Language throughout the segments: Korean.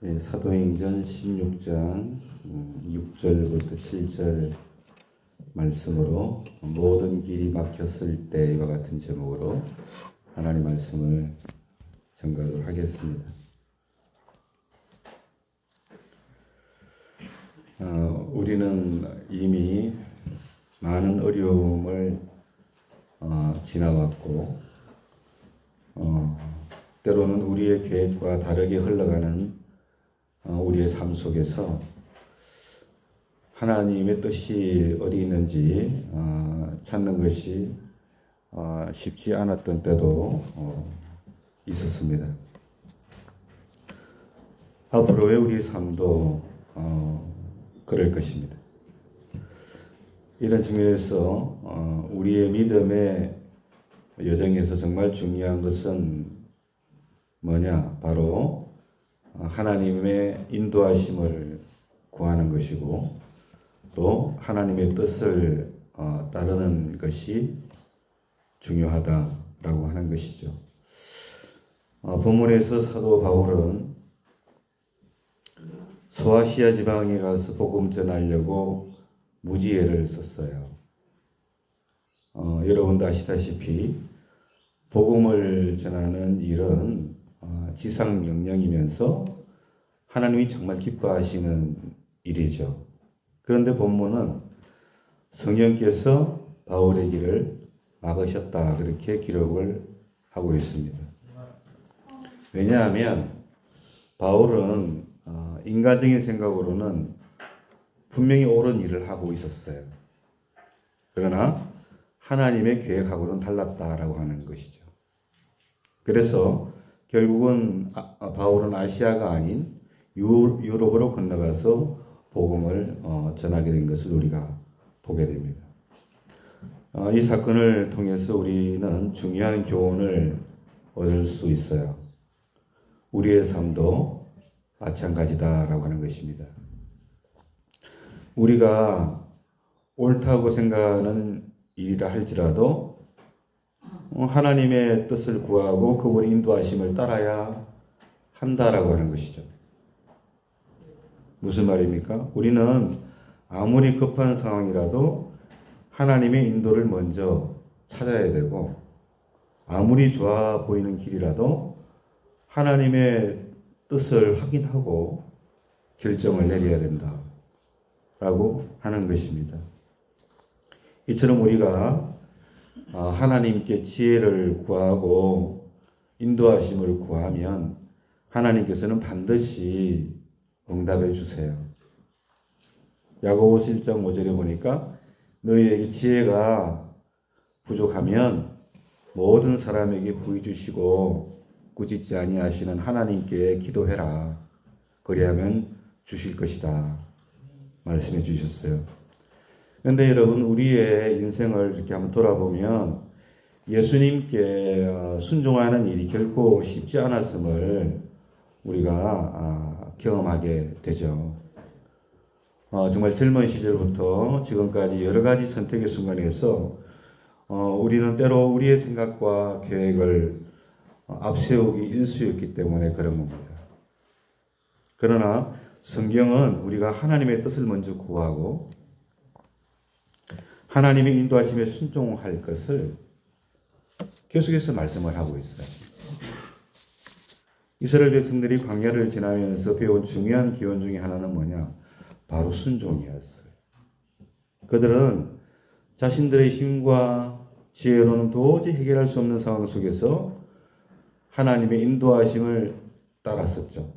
예, 사도행전 16장 6절부터 7절 말씀으로 모든 길이 막혔을 때와 같은 제목으로 하나님 말씀을 전가하도록 하겠습니다. 우리는 이미 많은 어려움을 지나왔고 때로는 우리의 계획과 다르게 흘러가는 우리의 삶 속에서 하나님의 뜻이 어디 있는지 찾는 것이 쉽지 않았던 때도 있었습니다. 앞으로의 우리의 삶도 그럴 것입니다. 이런 측면에서 우리의 믿음의 여정에서 정말 중요한 것은 뭐냐? 바로 하나님의 인도하심을 구하는 것이고 또 하나님의 뜻을 따르는 것이 중요하다라고 하는 것이죠. 본문에서 사도 바울은 소아시아 지방에 가서 복음 전하려고 무지개를 썼어요. 여러분도 아시다시피 복음을 전하는 일은 지상 명령이면서 하나님이 정말 기뻐하시는 일이죠. 그런데 본문은 성령께서 바울의 길을 막으셨다 그렇게 기록을 하고 있습니다. 왜냐하면 바울은 인간적인 생각으로는 분명히 옳은 일을 하고 있었어요. 그러나 하나님의 계획하고는 달랐다라고 하는 것이죠. 그래서 결국은 바울은 아시아가 아닌 유럽으로 건너가서 복음을 전하게 된 것을 우리가 보게 됩니다. 이 사건을 통해서 우리는 중요한 교훈을 얻을 수 있어요. 우리의 삶도 마찬가지다라고 하는 것입니다. 우리가 옳다고 생각하는 일이라 할지라도 하나님의 뜻을 구하고 그분의 인도하심을 따라야 한다라고 하는 것이죠. 무슨 말입니까? 우리는 아무리 급한 상황이라도 하나님의 인도를 먼저 찾아야 되고 아무리 좋아 보이는 길이라도 하나님의 뜻을 확인하고 결정을 내려야 된다라고 하는 것입니다. 이처럼 우리가 하나님께 지혜를 구하고 인도하심을 구하면 하나님께서는 반드시 응답해 주세요. 야고보서 1장 5절에 보니까 너희에게 지혜가 부족하면 모든 사람에게 부여 주시고 꾸짖지 아니하시는 하나님께 기도해라. 그리하면 주실 것이다. 말씀해 주셨어요. 그런데 여러분 우리의 인생을 이렇게 한번 돌아보면 예수님께 순종하는 일이 결코 쉽지 않았음을 우리가 경험하게 되죠. 정말 젊은 시절부터 지금까지 여러 가지 선택의 순간에서 우리는 때로 우리의 생각과 계획을 앞세우기 일쑤였기 때문에 그런 겁니다. 그러나 성경은 우리가 하나님의 뜻을 먼저 구하고 하나님의 인도하심에 순종할 것을 계속해서 말씀을 하고 있어요. 이스라엘 백성들이 광야를 지나면서 배운 중요한 기원 중에 하나는 뭐냐? 바로 순종이었어요. 그들은 자신들의 힘과 지혜로는 도저히 해결할 수 없는 상황 속에서 하나님의 인도하심을 따랐었죠.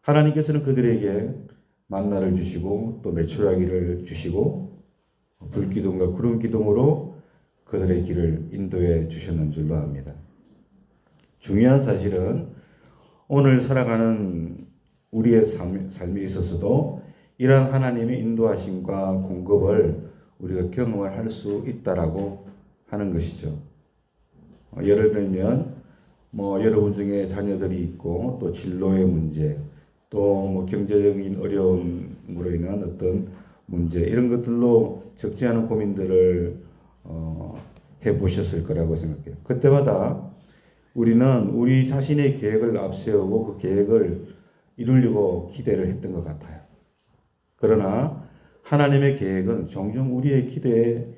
하나님께서는 그들에게 만나를 주시고 또 메추라기를 주시고 불기둥과 구름기둥으로 그들의 길을 인도해 주셨는 줄로 압니다. 중요한 사실은 오늘 살아가는 우리의 삶에 있어서도 이러한 하나님의 인도하심과 공급을 우리가 경험을 할 수 있다라고 하는 것이죠. 예를 들면 여러분 중에 자녀들이 있고 또 진로의 문제 또 경제적인 어려움으로 인한 어떤 문제 이런 것들로 적지 않은 고민들을 해보셨을 거라고 생각해요. 그때마다 우리는 우리 자신의 계획을 앞세우고 그 계획을 이루려고 기대를 했던 것 같아요. 그러나 하나님의 계획은 종종 우리의 기대를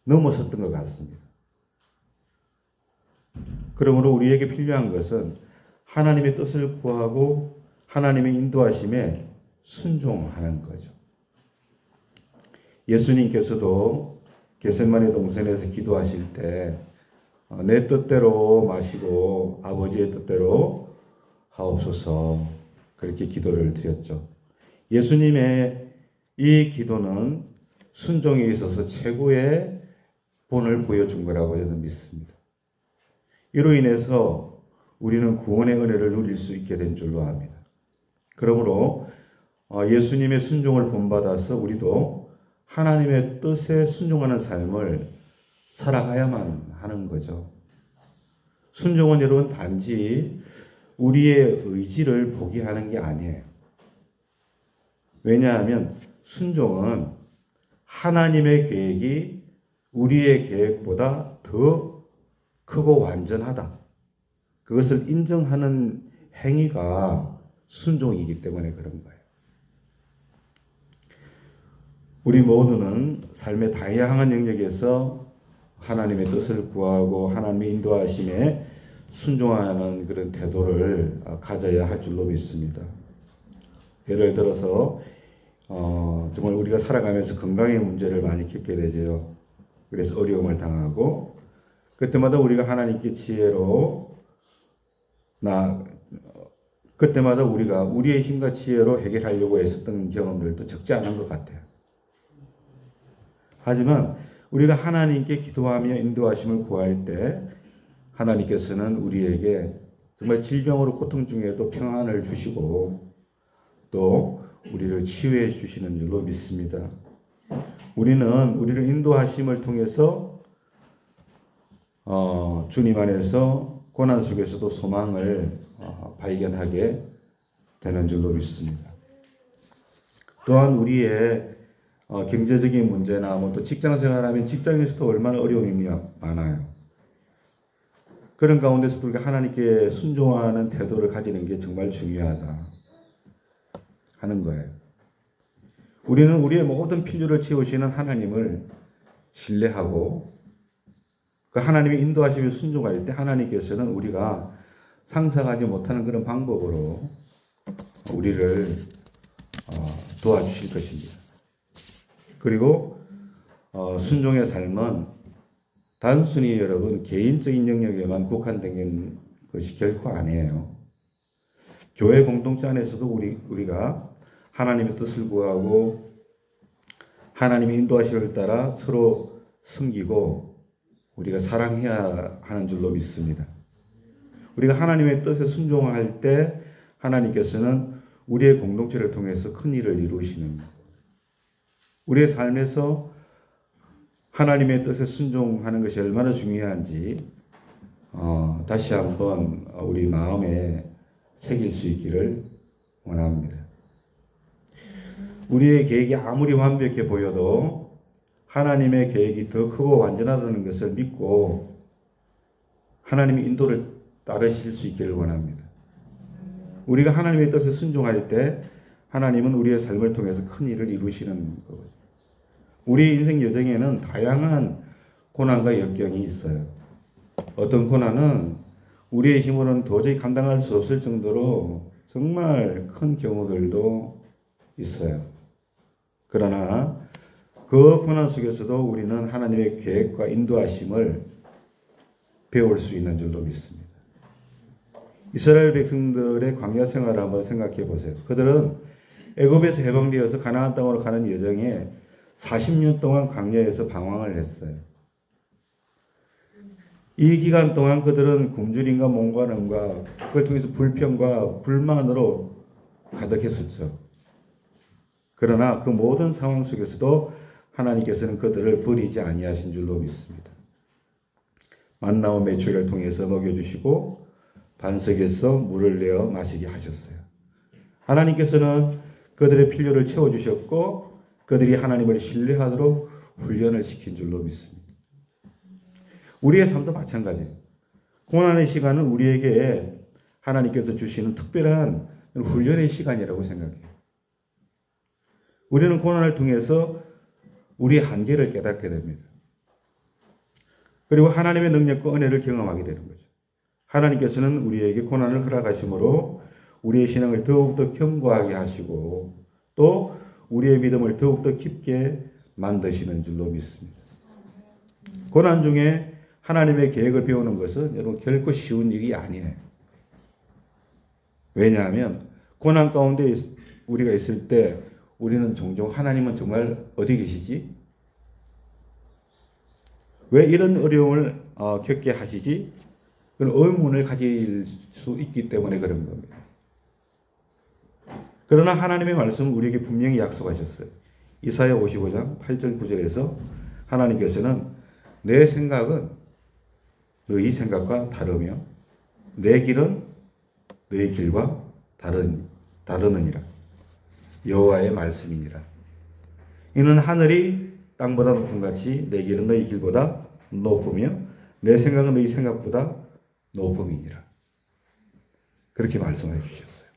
넘어섰던 것 같습니다. 그러므로 우리에게 필요한 것은 하나님의 뜻을 구하고 하나님의 인도하심에 순종하는 거죠. 예수님께서도 겟세마네 동산에서 기도하실 때 내 뜻대로 마시고 아버지의 뜻대로 하옵소서 그렇게 기도를 드렸죠. 예수님의 이 기도는 순종에 있어서 최고의 본을 보여준 거라고 저는 믿습니다. 이로 인해서 우리는 구원의 은혜를 누릴 수 있게 된 줄로 압니다. 그러므로 예수님의 순종을 본받아서 우리도 하나님의 뜻에 순종하는 삶을 살아가야만 하는 거죠. 순종은 여러분 단지 우리의 의지를 포기하는 게 아니에요. 왜냐하면 순종은 하나님의 계획이 우리의 계획보다 더 크고 완전하다. 그것을 인정하는 행위가 순종이기 때문에 그런 거예요. 우리 모두는 삶의 다양한 영역에서 하나님의 뜻을 구하고 하나님의 인도하심에 순종하는 그런 태도를 가져야 할 줄로 믿습니다. 예를 들어서 정말 우리가 살아가면서 건강의 문제를 많이 겪게 되죠. 그래서 어려움을 당하고 그때마다 우리가 하나님께 지혜로 그때마다 우리가 우리의 힘과 지혜로 해결하려고 애썼던 경험들도 적지 않은 것 같아요. 하지만 우리가 하나님께 기도하며 인도하심을 구할 때 하나님께서는 우리에게 정말 질병으로 고통 중에도 평안을 주시고 또 우리를 치유해 주시는 줄로 믿습니다. 우리는 우리를 인도하심을 통해서 주님 안에서 고난 속에서도 소망을 발견하게 되는 줄로 믿습니다. 또한 우리의 경제적인 문제나 또 직장 생활하면 직장에서도 얼마나 어려움이 많아요. 그런 가운데서도 우리가 하나님께 순종하는 태도를 가지는 게 정말 중요하다 하는 거예요. 우리는 우리의 모든 필요를 채우시는 하나님을 신뢰하고 그 하나님의 인도하심에 순종할 때 하나님께서는 우리가 상상하지 못하는 그런 방법으로 우리를 도와주실 것입니다. 그리고 순종의 삶은 단순히 여러분 개인적인 영역에만 국한된 것이 결코 아니에요. 교회 공동체 안에서도 우리가 하나님의 뜻을 구하고 하나님의 인도하심을 따라 서로 섬기고 우리가 사랑해야 하는 줄로 믿습니다. 우리가 하나님의 뜻에 순종할 때 하나님께서는 우리의 공동체를 통해서 큰 일을 이루시는 거예요. 우리의 삶에서 하나님의 뜻에 순종하는 것이 얼마나 중요한지 다시 한번 우리 마음에 새길 수 있기를 원합니다. 우리의 계획이 아무리 완벽해 보여도 하나님의 계획이 더 크고 완전하다는 것을 믿고 하나님의 인도를 따르실 수 있기를 원합니다. 우리가 하나님의 뜻에 순종할 때 하나님은 우리의 삶을 통해서 큰 일을 이루시는 거거든요. 우리 인생 여정에는 다양한 고난과 역경이 있어요. 어떤 고난은 우리의 힘으로는 도저히 감당할 수 없을 정도로 정말 큰 경우들도 있어요. 그러나 그 고난 속에서도 우리는 하나님의 계획과 인도하심을 배울 수 있는 줄로 믿습니다. 이스라엘 백성들의 광야 생활을 한번 생각해 보세요. 그들은 애굽에서 해방되어서 가나안 땅으로 가는 여정에 40년 동안 광야에서 방황을 했어요. 이 기간 동안 그들은 굶주림과 몽관함과 그걸 통해서 불평과 불만으로 가득했었죠. 그러나 그 모든 상황 속에서도 하나님께서는 그들을 버리지 아니하신 줄로 믿습니다. 만나와 메추리를 통해서 먹여주시고 반석에서 물을 내어 마시게 하셨어요. 하나님께서는 그들의 필요를 채워주셨고 그들이 하나님을 신뢰하도록 훈련을 시킨 줄로 믿습니다. 우리의 삶도 마찬가지예요. 고난의 시간은 우리에게 하나님께서 주시는 특별한 훈련의 시간이라고 생각해요. 우리는 고난을 통해서 우리의 한계를 깨닫게 됩니다. 그리고 하나님의 능력과 은혜를 경험하게 되는 거죠. 하나님께서는 우리에게 고난을 허락하심으로 우리의 신앙을 더욱더 견고하게 하시고 또 우리의 믿음을 더욱더 깊게 만드시는 줄로 믿습니다. 고난 중에 하나님의 계획을 배우는 것은 여러분 결코 쉬운 일이 아니에요. 왜냐하면 고난 가운데 우리가 있을 때 우리는 종종 하나님은 정말 어디 계시지? 왜 이런 어려움을 겪게 하시지? 그런 의문을 가질 수 있기 때문에 그런 겁니다. 그러나 하나님의 말씀은 우리에게 분명히 약속하셨어요. 이사야 55장 8절 9절에서 하나님께서는 내 생각은 너희 생각과 다르며 내 길은 너희 길과 다르느니라. 여호와의 말씀이니라. 이는 하늘이 땅보다 높음 같이 내 길은 너희 길보다 높으며 내 생각은 너희 생각보다 높음이니라. 그렇게 말씀해 주셨어요.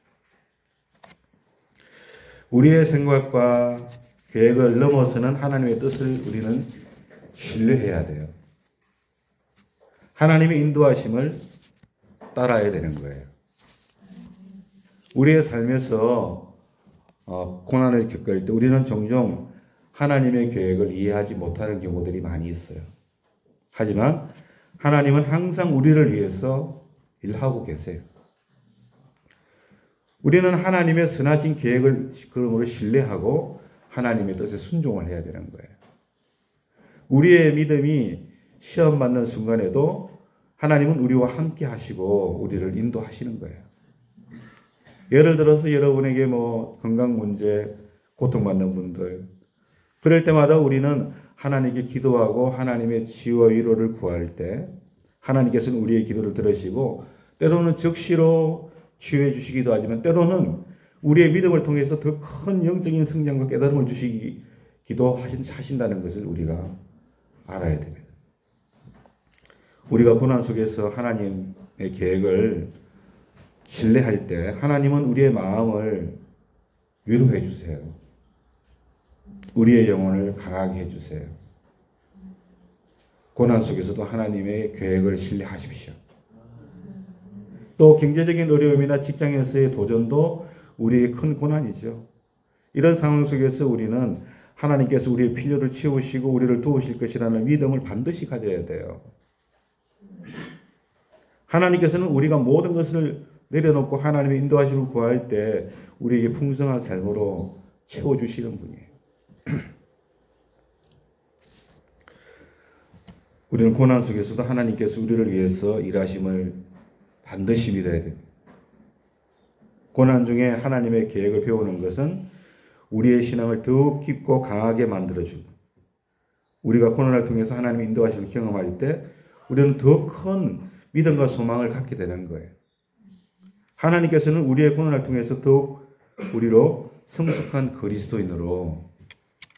우리의 생각과 계획을 넘어서는 하나님의 뜻을 우리는 신뢰해야 돼요. 하나님의 인도하심을 따라야 되는 거예요. 우리의 삶에서 고난을 겪을 때 우리는 종종 하나님의 계획을 이해하지 못하는 경우들이 많이 있어요. 하지만 하나님은 항상 우리를 위해서 일하고 계세요. 우리는 하나님의 선하신 계획을 그러므로 신뢰하고 하나님의 뜻에 순종을 해야 되는 거예요. 우리의 믿음이 시험받는 순간에도 하나님은 우리와 함께 하시고 우리를 인도하시는 거예요. 예를 들어서 여러분에게 건강 문제, 고통받는 분들, 그럴 때마다 우리는 하나님께 기도하고 하나님의 치유와 위로를 구할 때 하나님께서는 우리의 기도를 들으시고 때로는 즉시로 치유해 주시기도 하지만 때로는 우리의 믿음을 통해서 더 큰 영적인 성장과 깨달음을 주시기도 하신다는 것을 우리가 알아야 됩니다. 우리가 고난 속에서 하나님의 계획을 신뢰할 때 하나님은 우리의 마음을 위로해 주세요. 우리의 영혼을 강하게 해주세요. 고난 속에서도 하나님의 계획을 신뢰하십시오. 또 경제적인 어려움이나 직장에서의 도전도 우리의 큰 고난이죠. 이런 상황 속에서 우리는 하나님께서 우리의 필요를 채우시고 우리를 도우실 것이라는 믿음을 반드시 가져야 돼요. 하나님께서는 우리가 모든 것을 내려놓고 하나님의 인도하심을 구할 때 우리에게 풍성한 삶으로 채워주시는 분이에요. 우리는 고난 속에서도 하나님께서 우리를 위해서 일하심을 반드시 믿어야 됩니다. 고난 중에 하나님의 계획을 배우는 것은 우리의 신앙을 더욱 깊고 강하게 만들어주고 우리가 고난을 통해서 하나님의 인도하심을 경험할 때 우리는 더 큰 믿음과 소망을 갖게 되는 거예요. 하나님께서는 우리의 고난을 통해서 더욱 우리로 성숙한 그리스도인으로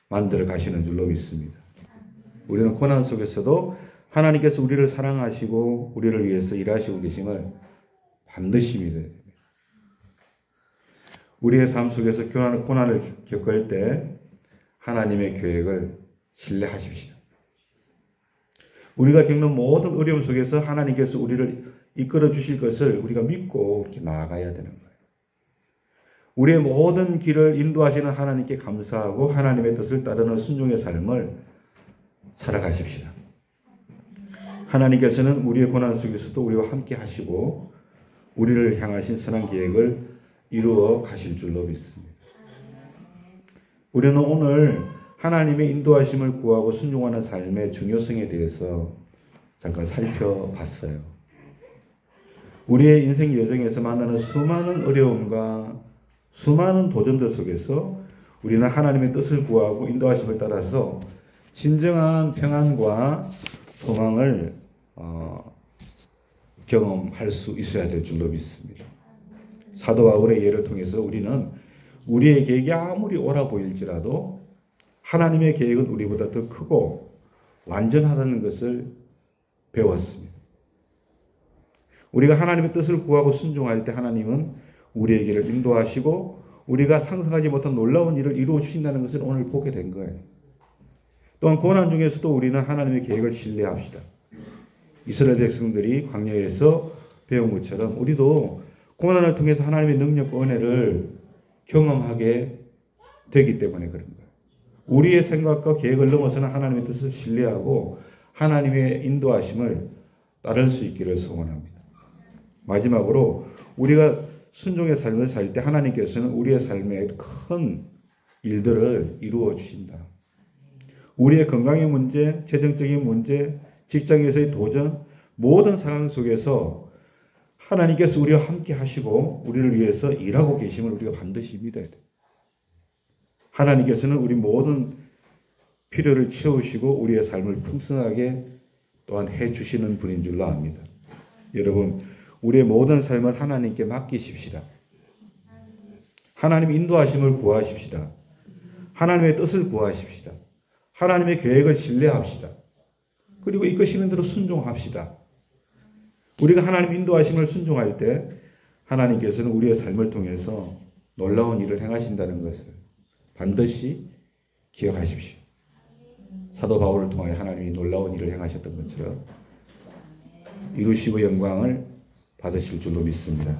만들어 가시는 줄로 믿습니다. 우리는 고난 속에서도 하나님께서 우리를 사랑하시고 우리를 위해서 일하시고 계심을 반드시 믿어야 됩니다. 우리의 삶 속에서 고난을 겪을 때 하나님의 계획을 신뢰하십시오. 우리가 겪는 모든 어려움 속에서 하나님께서 우리를 이끌어 주실 것을 우리가 믿고 이렇게 나아가야 되는 거예요. 우리의 모든 길을 인도하시는 하나님께 감사하고 하나님의 뜻을 따르는 순종의 삶을 살아가십시다. 하나님께서는 우리의 고난 속에서도 우리와 함께 하시고 우리를 향하신 선한 계획을 이루어 가실 줄로 믿습니다. 우리는 오늘 하나님의 인도하심을 구하고 순종하는 삶의 중요성에 대해서 잠깐 살펴봤어요. 우리의 인생 여정에서 만나는 수많은 어려움과 수많은 도전들 속에서 우리는 하나님의 뜻을 구하고 인도하심을 따라서 진정한 평안과 소망을 경험할 수 있어야 될 줄로 믿습니다. 사도 바울의 예를 통해서 우리는 우리의 계획이 아무리 옳아 보일지라도 하나님의 계획은 우리보다 더 크고 완전하다는 것을 배웠습니다. 우리가 하나님의 뜻을 구하고 순종할 때 하나님은 우리의 길을 인도하시고 우리가 상상하지 못한 놀라운 일을 이루어 주신다는 것을 오늘 보게 된 거예요. 또한 고난 중에서도 우리는 하나님의 계획을 신뢰합시다. 이스라엘 백성들이 광야에서 배운 것처럼 우리도 고난을 통해서 하나님의 능력과 은혜를 경험하게 되기 때문에 그런 거예요. 우리의 생각과 계획을 넘어서는 하나님의 뜻을 신뢰하고 하나님의 인도하심을 따를 수 있기를 소원합니다. 마지막으로 우리가 순종의 삶을 살 때 하나님께서는 우리의 삶에 큰 일들을 이루어 주신다. 우리의 건강의 문제, 재정적인 문제, 직장에서의 도전, 모든 상황 속에서 하나님께서 우리와 함께 하시고 우리를 위해서 일하고 계심을 우리가 반드시 믿어야 돼요. 하나님께서는 우리 모든 필요를 채우시고 우리의 삶을 풍성하게 또한 해주시는 분인 줄로 압니다. 여러분, 우리의 모든 삶을 하나님께 맡기십시다. 하나님 인도하심을 구하십시다. 하나님의 뜻을 구하십시다. 하나님의 계획을 신뢰합시다. 그리고 이끄시는 대로 순종합시다. 우리가 하나님 인도하심을 순종할 때 하나님께서는 우리의 삶을 통해서 놀라운 일을 행하신다는 것을 반드시 기억하십시오. 사도 바울을 통하여 하나님이 놀라운 일을 행하셨던 것처럼 이루시고 영광을 받으실 줄로 믿습니다.